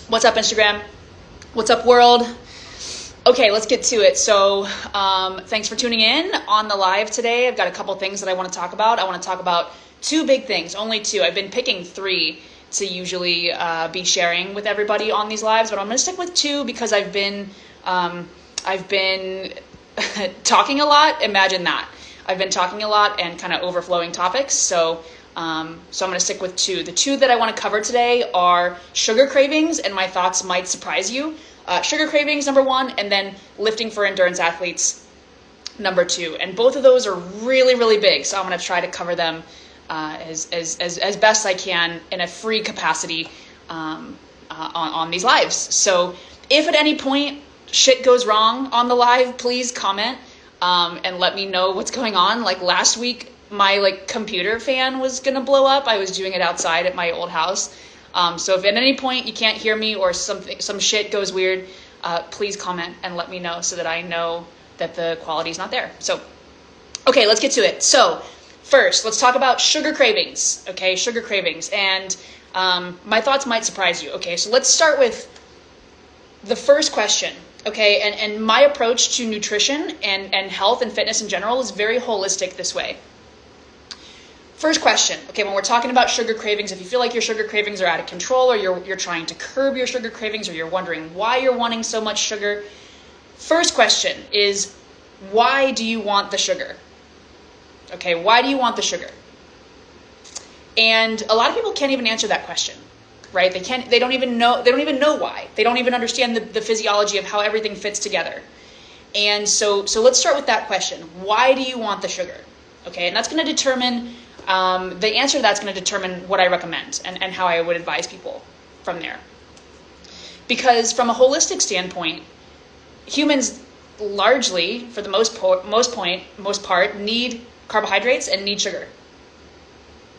What's up, Instagram? What's up, world? Okay, let's get to it. So thanks for tuning in on the live today. I've got a couple things that I want to talk about. I want to talk about two big things, only two. I've been picking three to usually be sharing with everybody on these lives, but I'm going to stick with two because I've been talking a lot. Imagine that. I've been talking a lot and kind of overflowing topics. So I'm going to stick with two. The two that I want to cover today are sugar cravings, and my thoughts might surprise you. Sugar cravings, number one, and then lifting for endurance athletes, number two. And both of those are really, really big. So I'm going to try to cover them as best I can in a free capacity on these lives. So if at any point shit goes wrong on the live, please comment and let me know what's going on. Like last week, my computer fan was going to blow up. I was doing it outside at my old house. So if at any point you can't hear me or some shit goes weird, please comment and let me know so that I know that the quality is not there. So, okay, let's get to it. So first, let's talk about sugar cravings. Okay, sugar cravings. And my thoughts might surprise you. Okay, so let's start with the first question. Okay, and my approach to nutrition and health and fitness in general is very holistic this way. First question, okay, when we're talking about sugar cravings, if you feel like your sugar cravings are out of control or you're trying to curb your sugar cravings or you're wondering why you're wanting so much sugar, first question is, why do you want the sugar? Okay, why do you want the sugar? And a lot of people can't even answer that question, right? They don't even know why. They don't even understand the physiology of how everything fits together. And so let's start with that question. Why do you want the sugar? Okay, and that's going to determine the answer to that's going to determine what I recommend and how I would advise people from there. Because from a holistic standpoint, humans largely, for the most part, need carbohydrates and need sugar.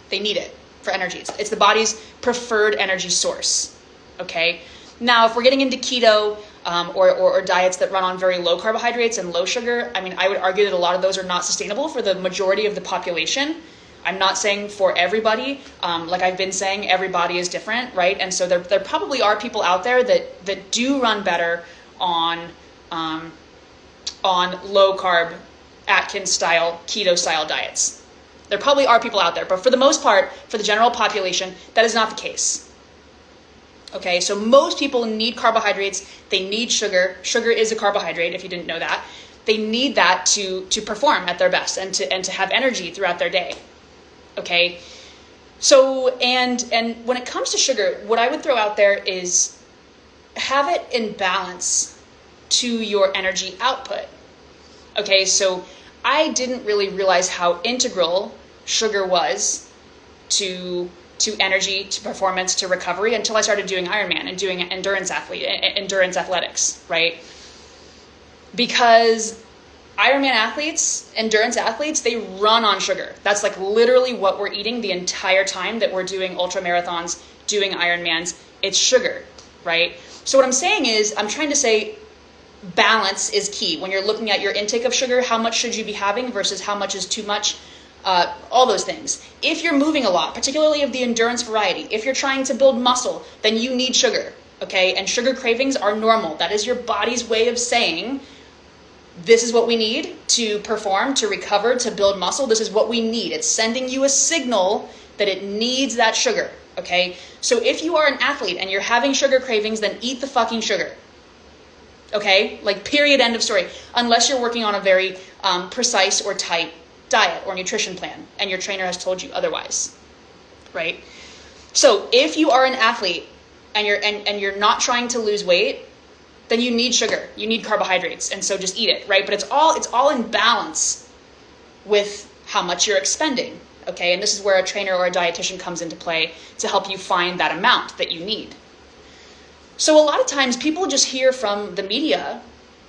They need it for energy. It's the body's preferred energy source. Okay. Now, if we're getting into keto or diets that run on very low carbohydrates and low sugar, I mean, I would argue that a lot of those are not sustainable for the majority of the population. I'm not saying for everybody. Like I've been saying, everybody is different, right? And so there probably are people out there that do run better on low carb, Atkins style, keto style diets. There probably are people out there, but for the most part, for the general population, that is not the case. Okay, so most people need carbohydrates. They need sugar. Sugar is a carbohydrate, if you didn't know that. They need that to perform at their best and to have energy throughout their day. Okay, so and when it comes to sugar, what I would throw out there is have it in balance to your energy output. Okay, so I didn't really realize how integral sugar was to energy, to performance, to recovery until I started doing Ironman and doing endurance athletics, right? Because Ironman athletes, endurance athletes, they run on sugar. That's like literally what we're eating the entire time that we're doing ultra marathons, doing Ironmans. It's sugar, right? So what I'm saying is, I'm trying to say balance is key. When you're looking at your intake of sugar, how much should you be having versus how much is too much? All those things. If you're moving a lot, particularly of the endurance variety, if you're trying to build muscle, then you need sugar, okay? And sugar cravings are normal. That is your body's way of saying, this is what we need to perform, to recover, to build muscle. This is what we need. It's sending you a signal that it needs that sugar, okay? So if you are an athlete and you're having sugar cravings, then eat the fucking sugar, okay? Like, period, end of story. Unless you're working on a very precise or tight diet or nutrition plan and your trainer has told you otherwise, right? So if you are an athlete and you're not trying to lose weight, then you need sugar, you need carbohydrates, and so just eat it, right? But it's all in balance with how much you're expending, okay? And this is where a trainer or a dietitian comes into play to help you find that amount that you need. So a lot of times people just hear from the media,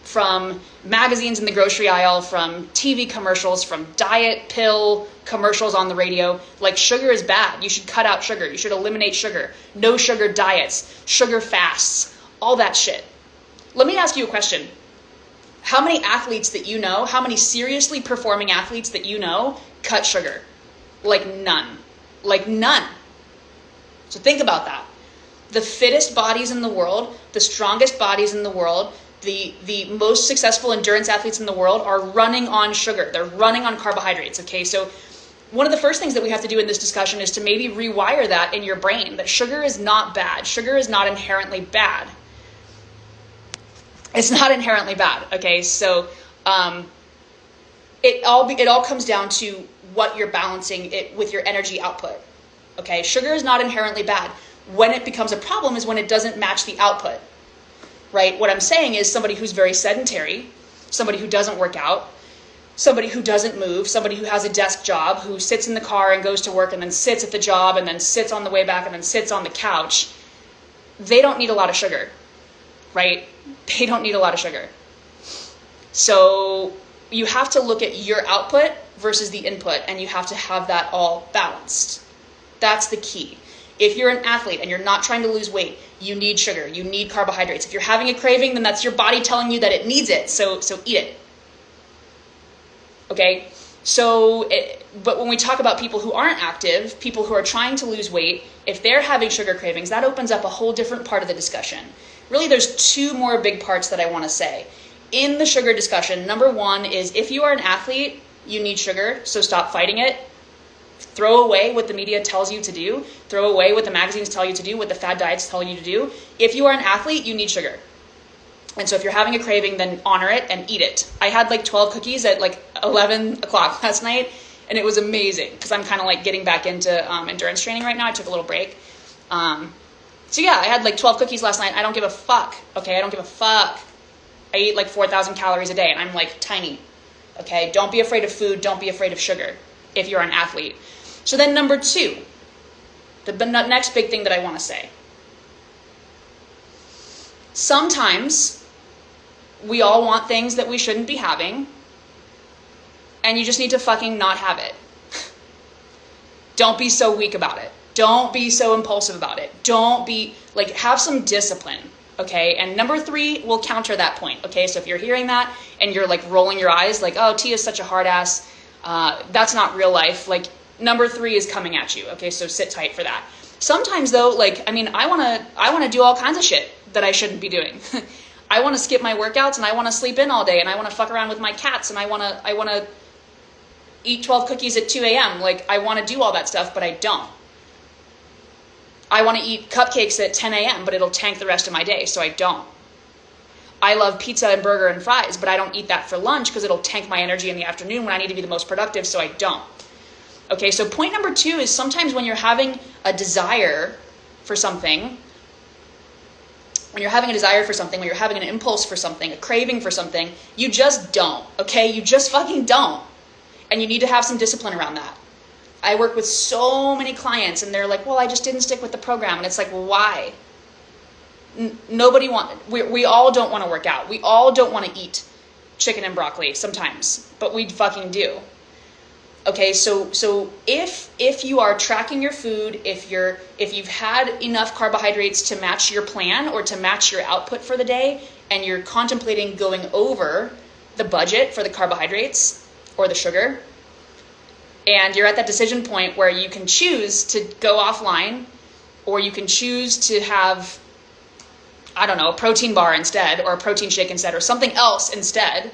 from magazines in the grocery aisle, from TV commercials, from diet pill commercials on the radio, like sugar is bad. You should cut out sugar. You should eliminate sugar. No sugar diets, sugar fasts, all that shit. Let me ask you a question. How many athletes that you know, how many seriously performing athletes that you know cut sugar? Like none. Like none. So think about that. The fittest bodies in the world, the strongest bodies in the world, the most successful endurance athletes in the world are running on sugar. They're running on carbohydrates, okay? So one of the first things that we have to do in this discussion is to maybe rewire that in your brain, that sugar is not bad. Sugar is not inherently bad. It's not inherently bad, okay? So it all comes down to what you're balancing it with your energy output, okay? Sugar is not inherently bad. When it becomes a problem is when it doesn't match the output, right? What I'm saying is somebody who's very sedentary, somebody who doesn't work out, somebody who doesn't move, somebody who has a desk job, who sits in the car and goes to work and then sits at the job and then sits on the way back and then sits on the couch, they don't need a lot of sugar, right? They don't need a lot of sugar. So you have to look at your output versus the input, and you have to have that all balanced. That's the key. If you're an athlete and you're not trying to lose weight, you need sugar, you need carbohydrates. If you're having a craving, then that's your body telling you that it needs it, so eat it. Okay? But when we talk about people who aren't active, people who are trying to lose weight, if they're having sugar cravings, that opens up a whole different part of the discussion. Really, there's two more big parts that I want to say. In the sugar discussion, number one is if you are an athlete, you need sugar, so stop fighting it. Throw away what the media tells you to do. Throw away what the magazines tell you to do, what the fad diets tell you to do. If you are an athlete, you need sugar. And so if you're having a craving, then honor it and eat it. I had like 12 cookies at like 11 o'clock last night, and it was amazing because I'm kind of like getting back into endurance training right now. I took a little break. So yeah, I had like 12 cookies last night. I don't give a fuck, okay? I don't give a fuck. I eat like 4,000 calories a day, and I'm like tiny, okay? Don't be afraid of food. Don't be afraid of sugar if you're an athlete. So then number two, the next big thing that I want to say. Sometimes we all want things that we shouldn't be having, and you just need to fucking not have it. Don't be so weak about it. Don't be so impulsive about it. Don't be, like, have some discipline, okay? And number three will counter that point, okay? So if you're hearing that and you're, like, rolling your eyes, like, oh, Tia's such a hard ass, that's not real life, like, number three is coming at you, okay? So sit tight for that. Sometimes, though, like, I mean, I wanna do all kinds of shit that I shouldn't be doing. I want to skip my workouts, and I want to sleep in all day, and I want to fuck around with my cats, and I want to eat 12 cookies at 2 a.m. Like, I want to do all that stuff, but I don't. I want to eat cupcakes at 10 a.m., but it'll tank the rest of my day, so I don't. I love pizza and burger and fries, but I don't eat that for lunch because it'll tank my energy in the afternoon when I need to be the most productive, so I don't. Okay, so point number two is sometimes when you're having a desire for something, when you're having an impulse for something, a craving for something, you just don't, okay? You just fucking don't. And you need to have some discipline around that. I work with so many clients, and they're like, well, I just didn't stick with the program. And it's like, well, why? We all don't want to work out. We all don't want to eat chicken and broccoli sometimes, but we fucking do. Okay, so if you are tracking your food, if you've had enough carbohydrates to match your plan or to match your output for the day, and you're contemplating going over the budget for the carbohydrates or the sugar, and you're at that decision point where you can choose to go offline, or you can choose to have, I don't know, a protein bar instead, or a protein shake instead, or something else instead,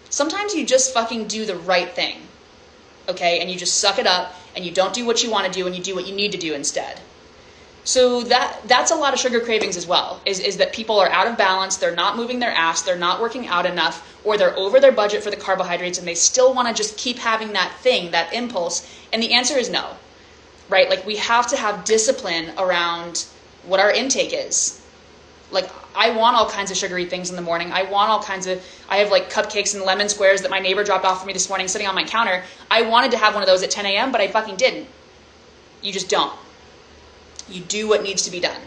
sometimes you just fucking do the right thing. Okay, and you just suck it up, and you don't do what you want to do, and you do what you need to do instead. So that's a lot of sugar cravings as well, is that people are out of balance, they're not moving their ass, they're not working out enough, or they're over their budget for the carbohydrates, and they still want to just keep having that thing, that impulse, and the answer is no, right? Like, we have to have discipline around what our intake is. Like, I want all kinds of sugary things in the morning. I have like cupcakes and lemon squares that my neighbor dropped off for me this morning sitting on my counter. I wanted to have one of those at 10 a.m., but I fucking didn't. You just don't. You do what needs to be done.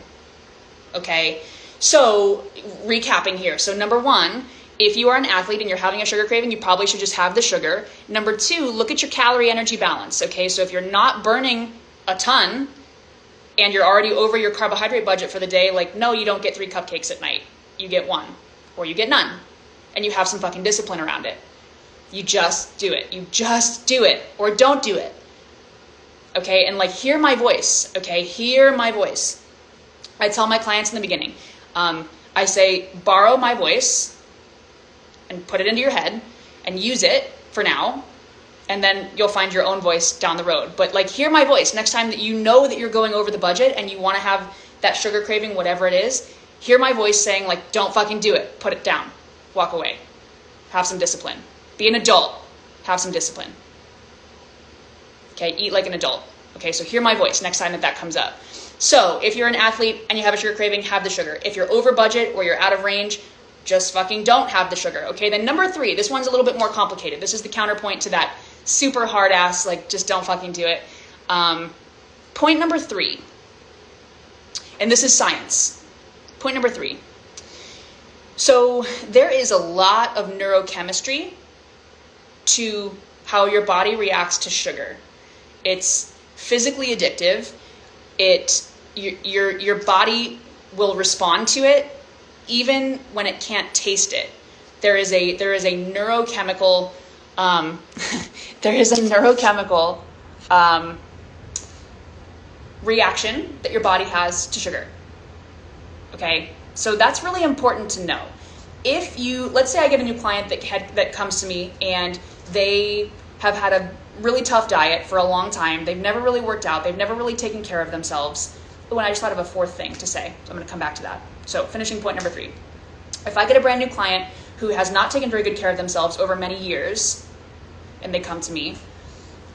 Okay? So, recapping here. So, number one, if you are an athlete and you're having a sugar craving, you probably should just have the sugar. Number two, look at your calorie energy balance. Okay? So, if you're not burning a ton, and you're already over your carbohydrate budget for the day, like, no, you don't get 3 cupcakes at night. You get 1, or you get none. And you have some fucking discipline around it. You just do it. You just do it, or don't do it. Okay, and like, hear my voice, okay? Hear my voice. I tell my clients in the beginning, I say, borrow my voice and put it into your head and use it for now. And then you'll find your own voice down the road. But like, hear my voice next time that you know that you're going over the budget and you want to have that sugar craving, whatever it is. Hear my voice saying like, don't fucking do it. Put it down. Walk away. Have some discipline. Be an adult. Have some discipline. Okay, eat like an adult. Okay, so hear my voice next time that comes up. So if you're an athlete and you have a sugar craving, have the sugar. If you're over budget or you're out of range, just fucking don't have the sugar. Okay, then number 3, this one's a little bit more complicated. This is the counterpoint to that super hard ass, like just don't fucking do it. Point number 3, and this is science. Point number 3. So there is a lot of neurochemistry to how your body reacts to sugar. It's physically addictive. Your body will respond to it even when it can't taste it. There is a neurochemical reaction that your body has to sugar. Okay, so that's really important to know. If you, let's say I get a new client that comes to me and they have had a really tough diet for a long time. They've never really worked out. They've never really taken care of themselves. But when I just thought of a 4th thing to say, so I'm going to come back to that. So finishing point number 3. If I get a brand new client who has not taken very good care of themselves over many years, and they come to me,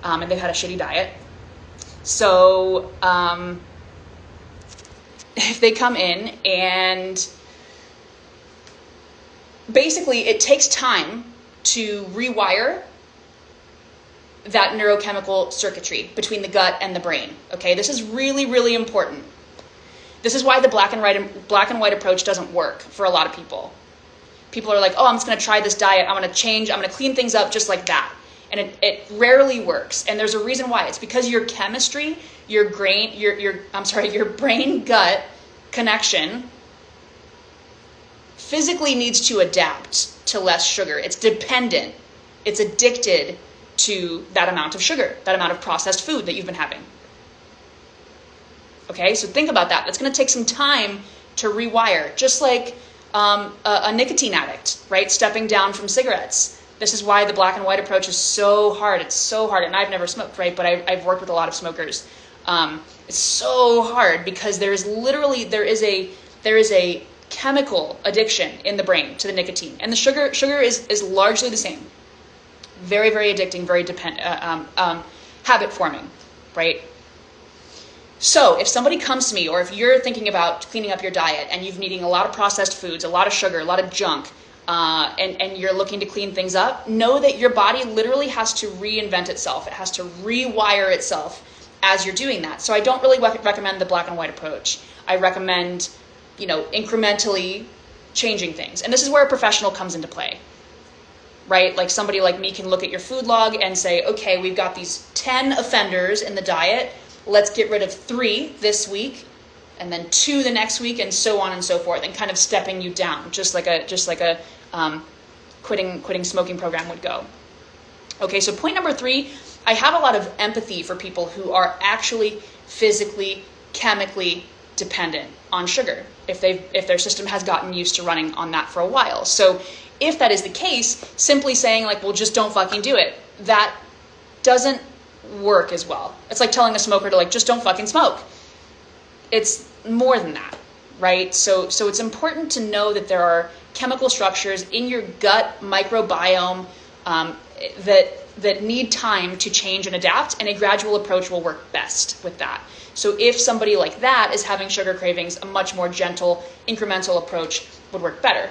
and they've had a shitty diet. So if they come in and basically it takes time to rewire that neurochemical circuitry between the gut and the brain. Okay, this is really, really important. This is why the black and white approach doesn't work for a lot of people. People are like, oh, I'm just going to try this diet. I'm going to change. I'm going to clean things up just like that. And it rarely works. And there's a reason why. It's because your chemistry, your brain-gut connection physically needs to adapt to less sugar. It's dependent. It's addicted to that amount of sugar, that amount of processed food that you've been having. Okay, so think about that. It's going to take some time to rewire, just like a nicotine addict, right? Stepping down from cigarettes. This is why the black and white approach is so hard. It's so hard, and I've never smoked, right? But I've worked with a lot of smokers. It's so hard because there is a chemical addiction in the brain to the nicotine, and the sugar is largely the same. Very, very addicting, very habit forming, right? So if somebody comes to me, or if you're thinking about cleaning up your diet and you've been eating a lot of processed foods, a lot of sugar, a lot of junk, and you're looking to clean things up, know that your body literally has to reinvent itself. It has to rewire itself as you're doing that. So I don't really recommend the black and white approach. I recommend, incrementally changing things. And this is where a professional comes into play, right? Like somebody like me can look at your food log and say, okay, we've got these 10 offenders in the diet. Let's get rid of 3 this week, and then 2 the next week, and so on and so forth, and kind of stepping you down, just like a quitting smoking program would go. Okay, so point number 3, I have a lot of empathy for people who are actually physically, chemically dependent on sugar, if their system has gotten used to running on that for a while. So if that is the case, simply saying like, well, just don't fucking do it, that doesn't work as well. It's like telling a smoker to like, just don't fucking smoke. It's more than that, right? So it's important to know that there are chemical structures in your gut microbiome that need time to change and adapt, and a gradual approach will work best with that. So if somebody like that is having sugar cravings, a much more gentle, incremental approach would work better.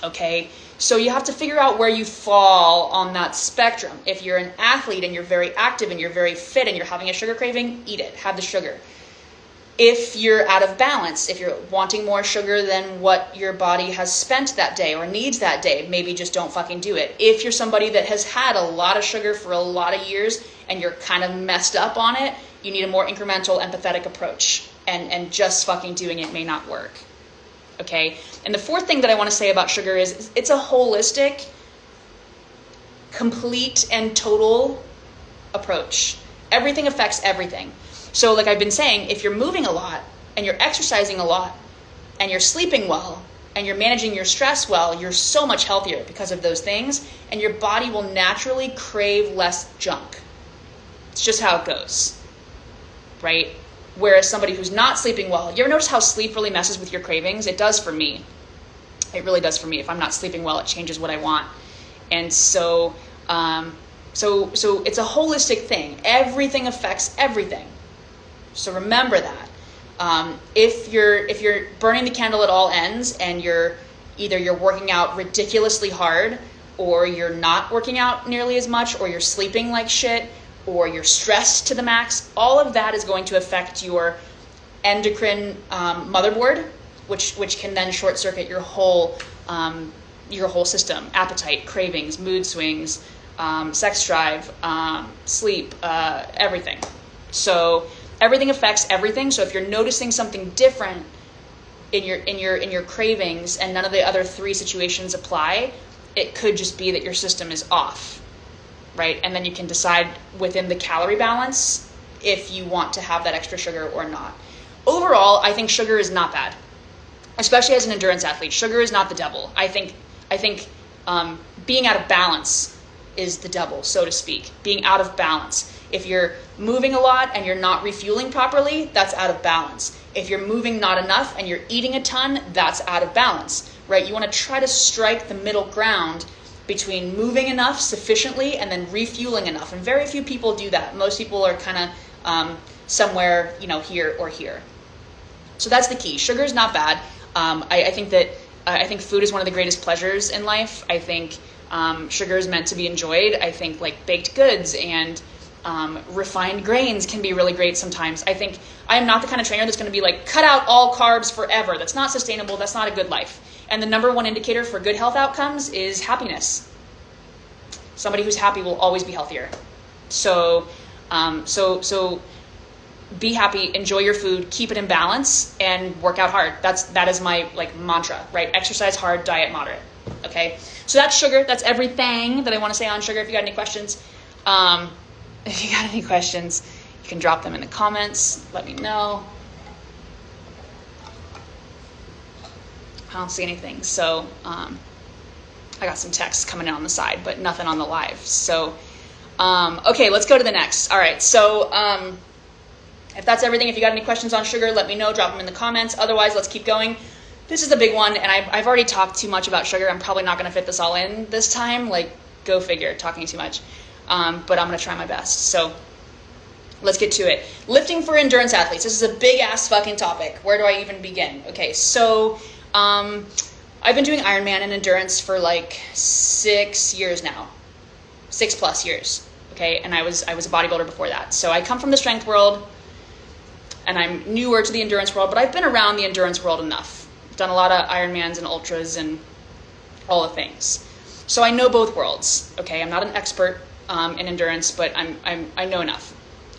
Okay, so you have to figure out where you fall on that spectrum. If you're an athlete and you're very active and you're very fit and you're having a sugar craving, eat it, have the sugar. If you're out of balance, if you're wanting more sugar than what your body has spent that day or needs that day, maybe just don't fucking do it. If you're somebody that has had a lot of sugar for a lot of years and you're kind of messed up on it, you need a more incremental, empathetic approach, and just fucking doing it may not work. Okay, and the 4th thing that I want to say about sugar is it's a holistic, complete, and total approach. Everything affects everything. So like I've been saying, if you're moving a lot and you're exercising a lot, and you're sleeping well, and you're managing your stress well, you're so much healthier because of those things, and your body will naturally crave less junk. It's just how it goes, right? Whereas somebody who's not sleeping well, you ever notice how sleep really messes with your cravings? It does for me. It really does for me. If I'm not sleeping well, it changes what I want. And so it's a holistic thing. Everything affects everything. So remember that. If you're burning the candle at all ends, and you're working out ridiculously hard, or you're not working out nearly as much, or you're sleeping like shit, or you're stressed to the max, all of that is going to affect your endocrine motherboard, which can then short circuit your whole system: appetite, cravings, mood swings, sex drive, sleep, everything. So everything affects everything. So if you're noticing something different in your cravings, and none of the other three situations apply, it could just be that your system is off, right? And then you can decide within the calorie balance if you want to have that extra sugar or not. Overall, I think sugar is not bad, especially as an endurance athlete. Sugar is not the devil. I think being out of balance is the devil, so to speak. Being out of balance. If you're moving a lot and you're not refueling properly, that's out of balance. If you're moving not enough and you're eating a ton, that's out of balance, right? You want to try to strike the middle ground between moving enough sufficiently and then refueling enough. And very few people do that. Most people are kind of somewhere, here or here. So that's the key. Sugar is not bad. I think food is one of the greatest pleasures in life. I think sugar is meant to be enjoyed. I think like baked goods and refined grains can be really great sometimes. I think I am not the kind of trainer that's going to be like, cut out all carbs forever. That's not sustainable. That's not a good life. And the number one indicator for good health outcomes is happiness. Somebody who's happy will always be healthier. So be happy, enjoy your food, keep it in balance, and work out hard. That is my mantra, right? Exercise hard, diet moderate. Okay. So that's sugar. That's everything that I want to say on sugar. If you got any questions, you can drop them in the comments. Let me know. I don't see anything. So I got some texts coming in on the side, but nothing on the live. So okay, let's go to the next. All right. So if that's everything, if you got any questions on sugar, let me know. Drop them in the comments. Otherwise, let's keep going. This is the big one, and I've already talked too much about sugar. I'm probably not going to fit this all in this time. Go figure, talking too much. But I'm going to try my best. So let's get to it. Lifting for endurance athletes. This is a big-ass fucking topic. Where do I even begin? Okay, so I've been doing Ironman and endurance for 6 years now. 6+ years, okay? And I was a bodybuilder before that. So I come from the strength world, and I'm newer to the endurance world, but I've been around the endurance world enough. I've done a lot of Ironmans and ultras and all the things. So I know both worlds, okay? I'm not an expert in endurance, but I know enough.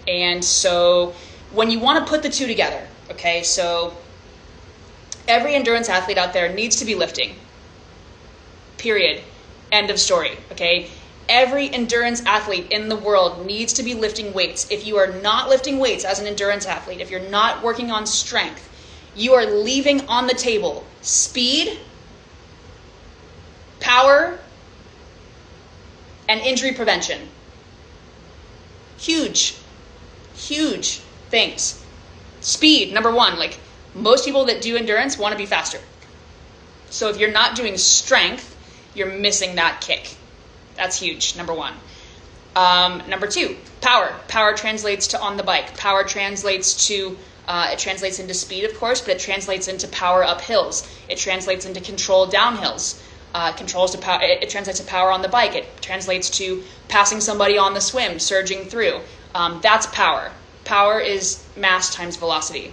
And so when you want to put the two together, okay, so every endurance athlete out there needs to be lifting. Period. End of story, okay? Every endurance athlete in the world needs to be lifting weights. If you are not lifting weights as an endurance athlete, if you're not working on strength, you are leaving on the table speed, power, and injury prevention. Huge things. Speed, number one. Most people that do endurance want to be faster. So if you're not doing strength, you're missing that kick. That's huge, number one. Number two, power. Power translates to on the bike. Power translates to, it translates into speed, of course, but it translates into power up hills. It translates into control down hills. It translates to power on the bike. It translates to passing somebody on the swim, surging through. That's power. Power is mass times velocity,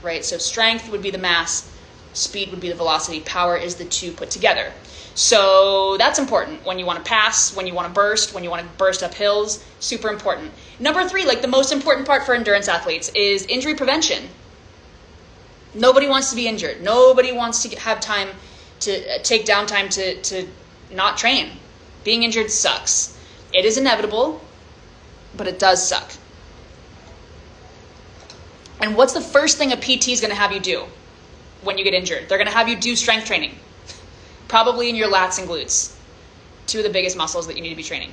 right? So strength would be the mass, speed would be the velocity, power is the two put together. So that's important when you want to pass, when you want to burst up hills, super important. Number three, the most important part for endurance athletes is injury prevention. Nobody wants to be injured. Nobody wants to have time to take downtime to not train. Being injured sucks. It is inevitable, but it does suck. And what's the first thing a PT is going to have you do when you get injured? They're going to have you do strength training, probably in your lats and glutes, two of the biggest muscles that you need to be training.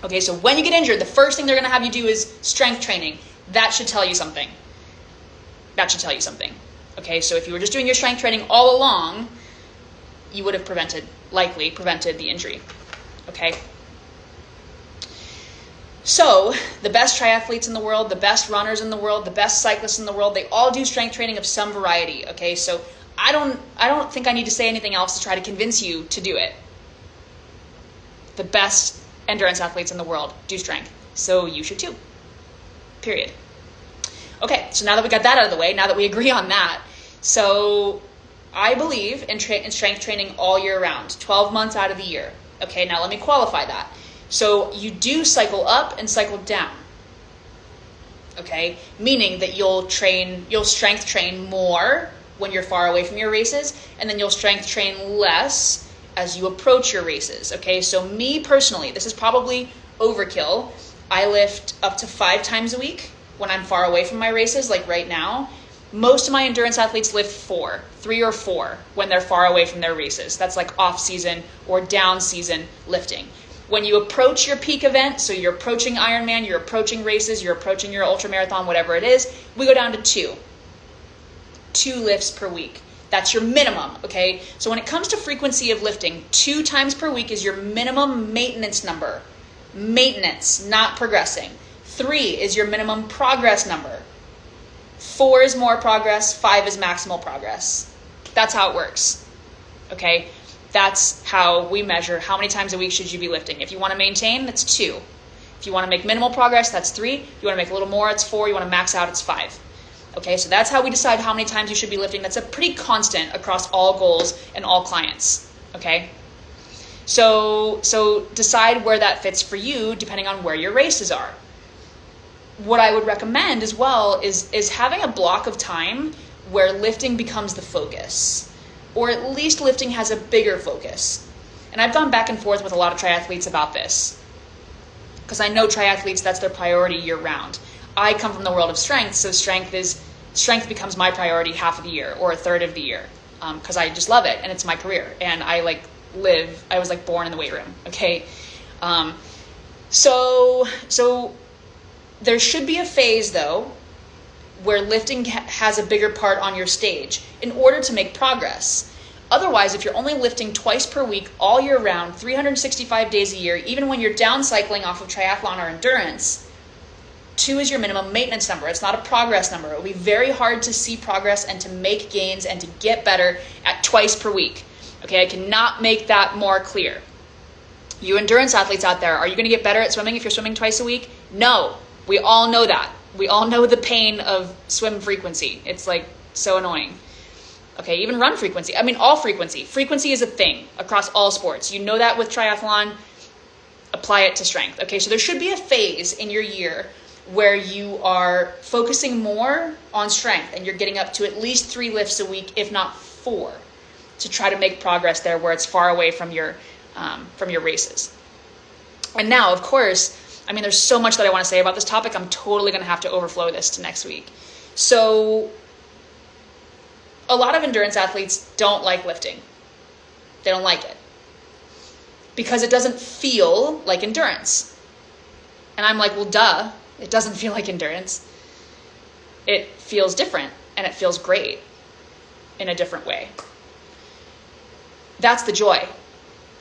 Okay, so when you get injured, the first thing they're going to have you do is strength training. That should tell you something. That should tell you something. Okay, so if you were just doing your strength training all along, you would have likely prevented the injury. Okay? So, the best triathletes in the world, the best runners in the world, the best cyclists in the world, they all do strength training of some variety. Okay, so I don't think I need to say anything else to try to convince you to do it. The best endurance athletes in the world do strength, so you should too. Period. Okay, so now that we got that out of the way, now that we agree on that, so I believe in strength training all year round, 12 months out of the year. Okay, now let me qualify that. So you do cycle up and cycle down. Okay, meaning that you'll strength train more when you're far away from your races, and then you'll strength train less as you approach your races. Okay, so me personally, this is probably overkill. I lift up to 5 times a week when I'm far away from my races, like right now. Most of my endurance athletes lift 3 or 4 when they're far away from their races. That's like off season or down season lifting. When you approach your peak event, so you're approaching Ironman, you're approaching races, you're approaching your ultramarathon, whatever it is, we go down to 2. 2 lifts per week. That's your minimum, okay? So when it comes to frequency of lifting, 2 times per week is your minimum maintenance number. Maintenance, not progressing. 3 is your minimum progress number. 4 is more progress, 5 is maximal progress. That's how it works, okay? That's how we measure how many times a week should you be lifting. If you want to maintain, that's 2. If you want to make minimal progress, that's 3. If you want to make a little more, it's 4. You want to max out, it's 5. Okay, so that's how we decide how many times you should be lifting. That's a pretty constant across all goals and all clients, okay? So decide where that fits for you depending on where your races are. What I would recommend as well is having a block of time where lifting becomes the focus, or at least lifting has a bigger focus. And I've gone back and forth with a lot of triathletes about this, because I know triathletes, that's their priority year round. I come from the world of strength, so strength becomes my priority half of the year or a third of the year, because I just love it and it's my career, and I was like born in the weight room. Okay, so there should be a phase though where lifting has a bigger part on your stage in order to make progress. Otherwise, if you're only lifting twice per week all year round, 365 days a year, even when you're down cycling off of triathlon or endurance, 2 is your minimum maintenance number. It's not a progress number. It will be very hard to see progress and to make gains and to get better at twice per week. Okay, I cannot make that more clear. You endurance athletes out there, are you going to get better at swimming if you're swimming twice a week? No, we all know that. We all know the pain of swim frequency. It's like so annoying. Okay, even run frequency. I mean, all frequency. Frequency is a thing across all sports. You know that with triathlon. Apply it to strength. Okay, so there should be a phase in your year where you are focusing more on strength and you're getting up to at least 3 lifts a week, if not 4, to try to make progress there where it's far away from your races. And now, of course, I mean, there's so much that I want to say about this topic. I'm totally going to have to overflow this to next week. So a lot of endurance athletes don't like lifting. They don't like it because it doesn't feel like endurance. And I'm like, well, duh, it doesn't feel like endurance. It feels different and it feels great in a different way. That's the joy.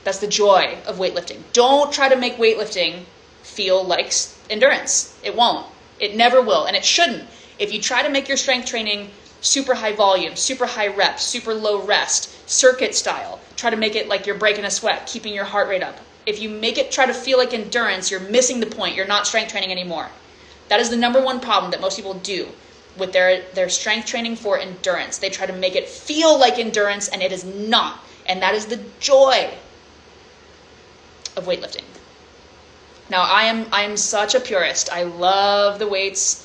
That's the joy of weightlifting. Don't try to make weightlifting feel like endurance. It won't. It never will, and it shouldn't. If you try to make your strength training super high volume, super high reps, super low rest, circuit style, try to make it like you're breaking a sweat, keeping your heart rate up. If you make it try to feel like endurance, you're missing the point. You're not strength training anymore. That is the number one problem that most people do with their strength training for endurance. They try to make it feel like endurance, and it is not. And that is the joy of weightlifting. Now, I am such a purist. I love the weights.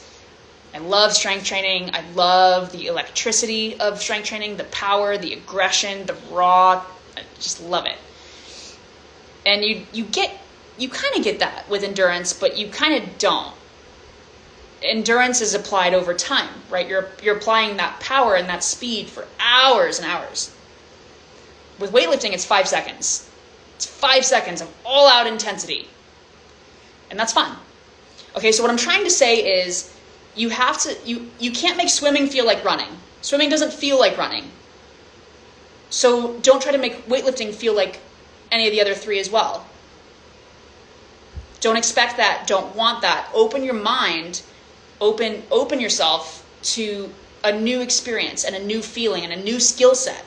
I love strength training. I love the electricity of strength training, the power, the aggression, the raw. I just love it. And you kind of get that with endurance, but you kind of don't. endurance is applied over time, right? You're applying that power and that speed for hours and hours. With weightlifting, it's 5 seconds. It's 5 seconds of all-out intensity. And that's fun. Okay, so what I'm trying to say is you can't make swimming feel like running. Swimming doesn't feel like running. So don't try to make weightlifting feel like any of the other three as well. Don't expect that. Don't want that. Open your mind. Open yourself to a new experience and a new feeling and a new skill set.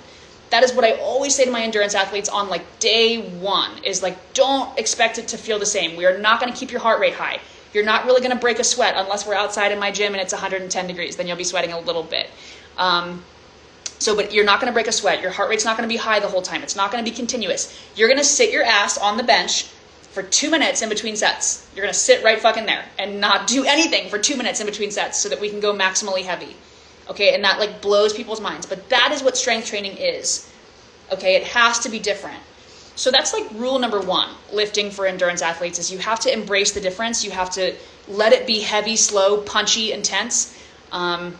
That is what I always say to my endurance athletes on like day one is like, don't expect it to feel the same. We are not going to keep your heart rate high. You're not really going to break a sweat unless we're outside in my gym and it's 110 degrees. Then you'll be sweating a little bit. But you're not going to break a sweat. Your heart rate's not going to be high the whole time. It's not going to be continuous. You're going to sit your ass on the bench for 2 minutes in between sets. You're going to sit right fucking there and not do anything for 2 minutes in between sets so that we can go maximally heavy. Okay, and that like blows people's minds. But that is what strength training is. Okay, it has to be different. So that's like rule number one, lifting for endurance athletes, is you have to embrace the difference. You have to let it be heavy, slow, punchy, intense, and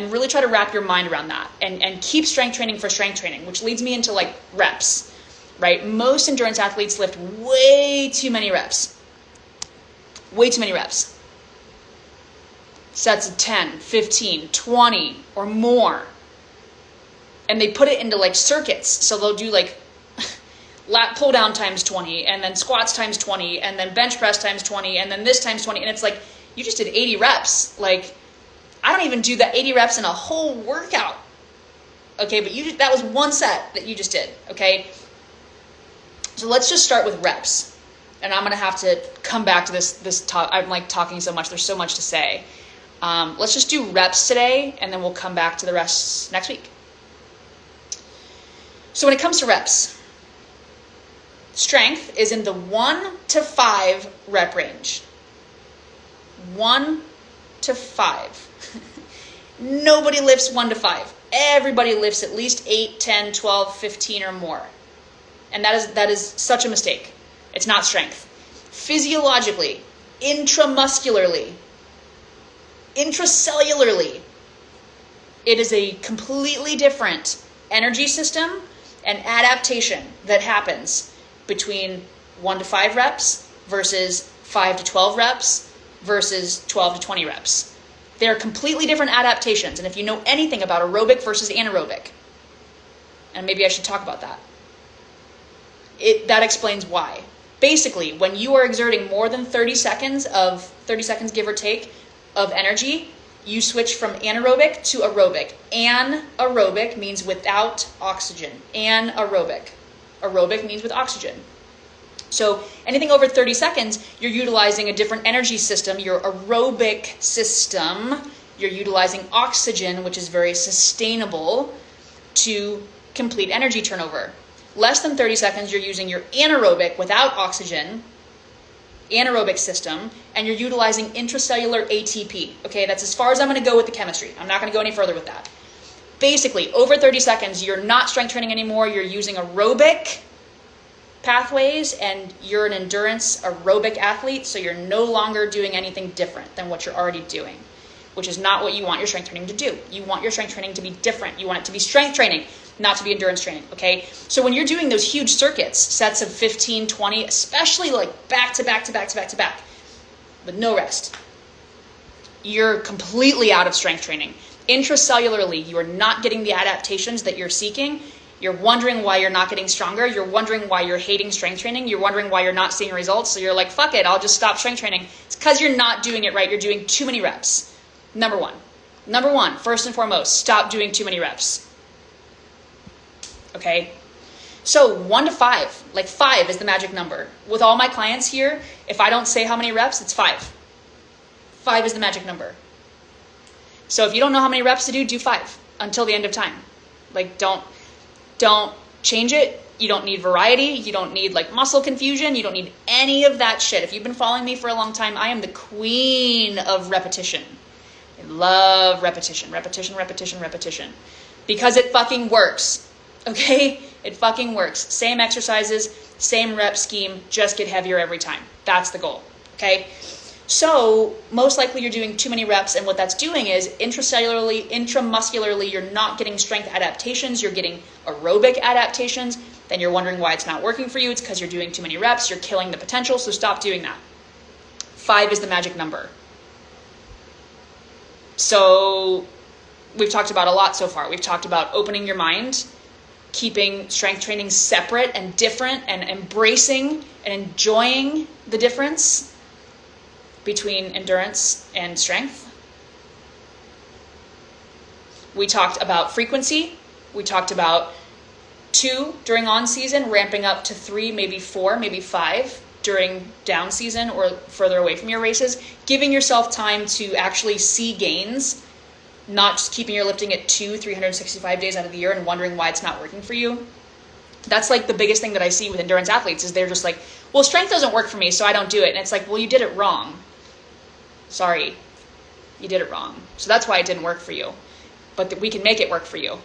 really try to wrap your mind around that. And keep strength training for strength training, which leads me into like reps, right? Most endurance athletes lift way too many reps. Way too many reps. Sets of 10, 15, 20 or more. And they put it into like circuits. So they'll do like lat pull down times 20 and then squats times 20 and then bench press times 20 and then this times 20. And it's like, you just did 80 reps. Like, I don't even do that 80 reps in a whole workout. Okay, but that was one set that you just did, okay? So let's just start with reps. And I'm going to have to come back to this talk. I'm like talking so much. There's so much to say. Let's just do reps today, and then we'll come back to the rest next week. So when it comes to reps, strength is in the 1 to 5 rep range. 1 to 5. Nobody lifts 1 to 5. Everybody lifts at least 8, 10, 12, 15 or more. And that is such a mistake. It's not strength. Physiologically, intramuscularly, intracellularly, it is a completely different energy system and adaptation that happens between 1 to 5 reps versus 5 to 12 reps versus 12 to 20 reps. They're completely different adaptations. And if you know anything about aerobic versus anaerobic, and maybe I should talk about that, that explains why. Basically, when you are exerting more than 30 seconds give or take, of energy, you switch from anaerobic to aerobic. Anaerobic means without oxygen. Anaerobic. Aerobic means with oxygen. So anything over 30 seconds, you're utilizing a different energy system, your aerobic system. You're utilizing oxygen, which is very sustainable, to complete energy turnover. Less than 30 seconds, you're using your anaerobic without oxygen, anaerobic system, and you're utilizing intracellular ATP. Okay, that's as far as I'm going to go with the chemistry. I'm not going to go any further with that. Basically, over 30 seconds, you're not strength training anymore. You're using aerobic pathways, and you're an endurance aerobic athlete, so you're no longer doing anything different than what you're already doing, which is not what you want your strength training to do. You want your strength training to be different. You want it to be strength training, not to be endurance training, okay? So when you're doing those huge circuits, sets of 15, 20, especially like back to back to back to back to back, with no rest, you're completely out of strength training. Intracellularly, you are not getting the adaptations that you're seeking. You're wondering why you're not getting stronger. You're wondering why you're hating strength training. You're wondering why you're not seeing results. So you're like, fuck it, I'll just stop strength training. It's because you're not doing it right. You're doing too many reps. Number one, first and foremost, stop doing too many reps. Okay? So 1 to 5, like 5 is the magic number. With all my clients here, if I don't say how many reps, it's 5. 5 is the magic number. So if you don't know how many reps to do 5 until the end of time. Like don't change it. You don't need variety. You don't need like muscle confusion. You don't need any of that shit. If you've been following me for a long time, I am the queen of repetition. I love repetition, repetition, repetition, repetition. Because it fucking works. Okay? It fucking works. Same exercises, same rep scheme, just get heavier every time. That's the goal. Okay? So most likely you're doing too many reps, and what that's doing is intracellularly, intramuscularly, you're not getting strength adaptations, you're getting aerobic adaptations. Then you're wondering why it's not working for you. It's because you're doing too many reps, you're killing the potential, so stop doing that. 5 is the magic number. So we've talked about a lot so far. We've talked about opening your mind, keeping strength training separate and different, and embracing and enjoying the difference between endurance and strength. We talked about frequency. We talked about 2 during on season, ramping up to 3, maybe 4, maybe 5 during down season or further away from your races, giving yourself time to actually see gains, not just keeping your lifting at 365 days out of the year and wondering why it's not working for you. That's like the biggest thing that I see with endurance athletes is they're just like, well, strength doesn't work for me, so I don't do it. And it's like, well, you did it wrong. Sorry, you did it wrong. So that's why it didn't work for you. But we can make it work for you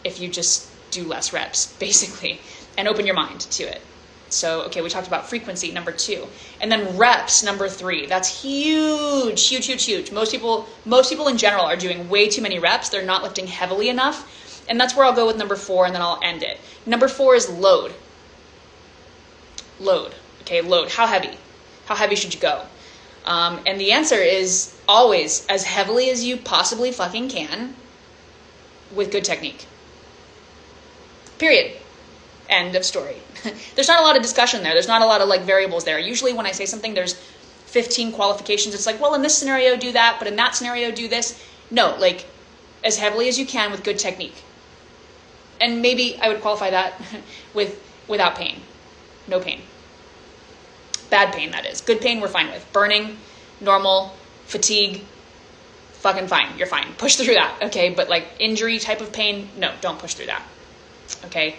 if you just do less reps, basically, and open your mind to it. So, okay, we talked about frequency, number 2. And then reps, number 3. That's huge, huge, huge, huge. Most people in general are doing way too many reps. They're not lifting heavily enough. And that's where I'll go with number 4, and then I'll end it. Number 4 is load. Load. Okay, load. How heavy? How heavy should you go? And the answer is always as heavily as you possibly fucking can with good technique. Period. End of story. There's not a lot of discussion there. There's not a lot of like variables there. Usually when I say something, there's 15 qualifications. It's like, well, in this scenario, do that, but in that scenario, do this. No, like as heavily as you can with good technique. And maybe I would qualify that without pain. No pain. Bad pain, that is. Good pain, we're fine with. Burning, normal, fatigue, fucking fine. You're fine. Push through that, okay? But like injury type of pain, no, don't push through that, okay?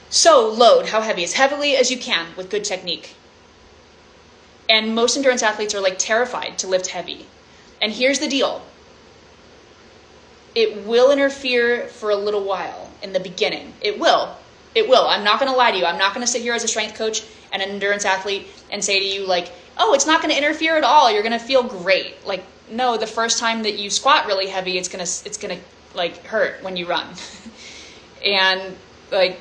So load, how heavy? As heavily as you can with good technique. And most endurance athletes are like terrified to lift heavy. And here's the deal. It will interfere for a little while in the beginning. It will. It will. I'm not going to lie to you. I'm not going to sit here as a strength coach and an endurance athlete and say to you like, oh, it's not going to interfere at all. You're going to feel great. Like, no, the first time that you squat really heavy, it's going to like hurt when you run. And like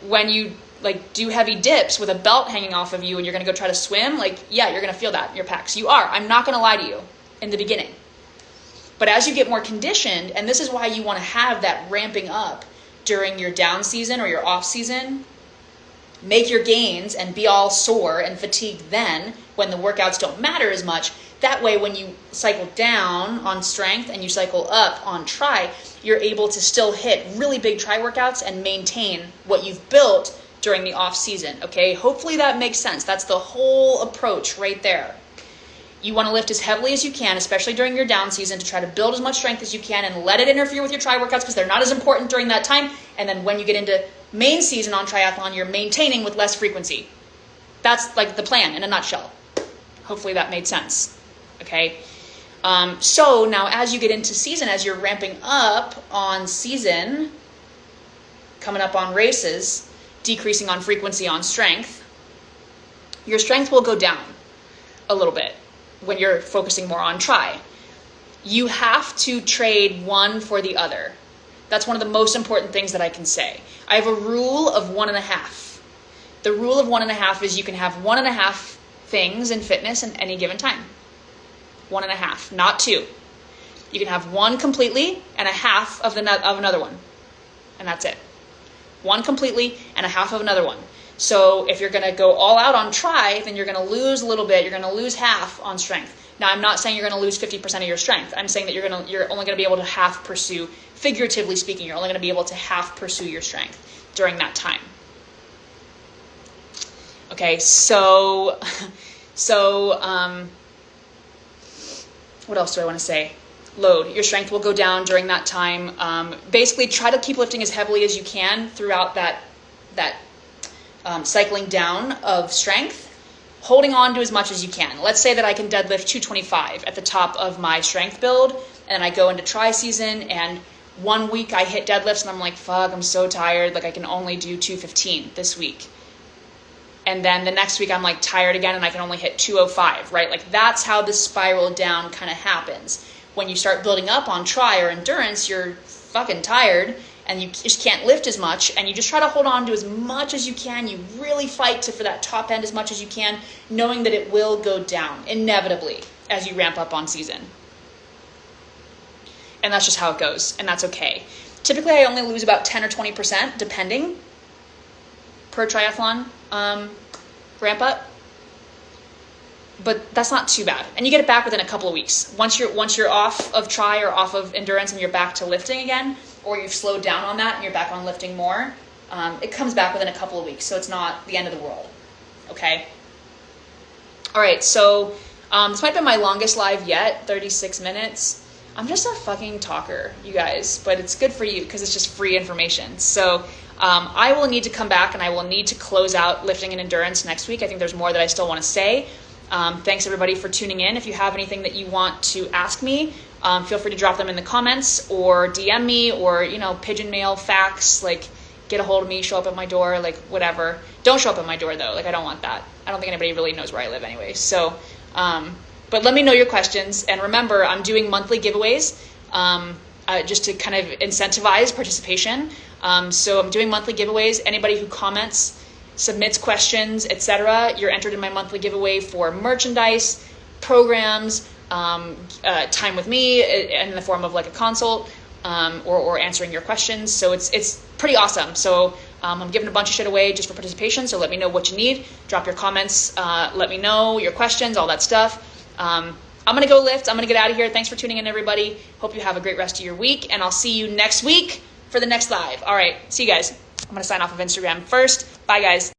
when you like do heavy dips with a belt hanging off of you and you're going to go try to swim, like, yeah, you're going to feel that in your pecs. You are. I'm not going to lie to you in the beginning. But as you get more conditioned, and this is why you want to have that ramping up during your down season or your off season, make your gains and be all sore and fatigued then when the workouts don't matter as much. That way, when you cycle down on strength and you cycle up on tri, you're able to still hit really big tri workouts and maintain what you've built during the off season, okay? Hopefully that makes sense. That's the whole approach right there. You want to lift as heavily as you can, especially during your down season, to try to build as much strength as you can and let it interfere with your tri workouts because they're not as important during that time. And then when you get into main season on triathlon, you're maintaining with less frequency. That's like the plan in a nutshell. Hopefully that made sense. Okay. So now as you get into season, as you're ramping up on season, coming up on races, decreasing on frequency on strength, your strength will go down a little bit when you're focusing more on tri. You have to trade one for the other. That's one of the most important things that I can say. I have a rule of 1.5. The rule of 1.5 is you can have 1.5 things in fitness in any given time. 1.5, not 2. You can have one completely and a half of another one. And that's it. One completely and a half of another one. So if you're going to go all out on tri, then you're going to lose a little bit. You're going to lose half on strength. Now, I'm not saying you're going to lose 50% of your strength. I'm saying that you're only going to be able to half pursue, figuratively speaking, you're only going to be able to half pursue your strength during that time. Okay, so what else do I want to say? Load. Your strength will go down during that time. Basically, try to keep lifting as heavily as you can throughout that cycling down of strength, holding on to as much as you can. Let's say that I can deadlift 225 at the top of my strength build, and I go into tri season, and 1 week I hit deadlifts, and I'm like, fuck, I'm so tired, like I can only do 215 this week. And then the next week I'm like tired again and I can only hit 205, right? Like that's how the spiral down kind of happens. When you start building up on try or endurance, you're fucking tired and you just can't lift as much, and you just try to hold on to as much as you can. You really fight for that top end as much as you can, knowing that it will go down inevitably as you ramp up on season. And that's just how it goes, and that's okay. Typically, I only lose about 10 or 20%, depending, per triathlon ramp up. But that's not too bad, and you get it back within a couple of weeks. Once you're off of try or off of endurance and you're back to lifting again, or you've slowed down on that and you're back on lifting more, it comes back within a couple of weeks. So it's not the end of the world. Okay. All right. So this might be my longest live yet, 36 minutes. I'm just a fucking talker, you guys, but it's good for you because it's just free information. So I will need to come back and I will need to close out lifting and endurance next week. I think there's more that I still want to say. Thanks everybody for tuning in. If you have anything that you want to ask me, feel free to drop them in the comments or DM me, or, pigeon mail, fax, like get a hold of me, show up at my door, like whatever. Don't show up at my door though. Like I don't want that. I don't think anybody really knows where I live anyway. So, but let me know your questions. And remember, I'm doing monthly giveaways, just to kind of incentivize participation. So I'm doing monthly giveaways. Anybody who comments, submits questions, etc., you're entered in my monthly giveaway for merchandise, programs, time with me in the form of like a consult, or answering your questions. So it's pretty awesome. So I'm giving a bunch of shit away just for participation. So let me know what you need. Drop your comments. Let me know your questions, all that stuff. I'm going to go lift. I'm going to get out of here. Thanks for tuning in, everybody. Hope you have a great rest of your week, and I'll see you next week for the next live. All right. See you guys. I'm going to sign off of Instagram first. Bye, guys.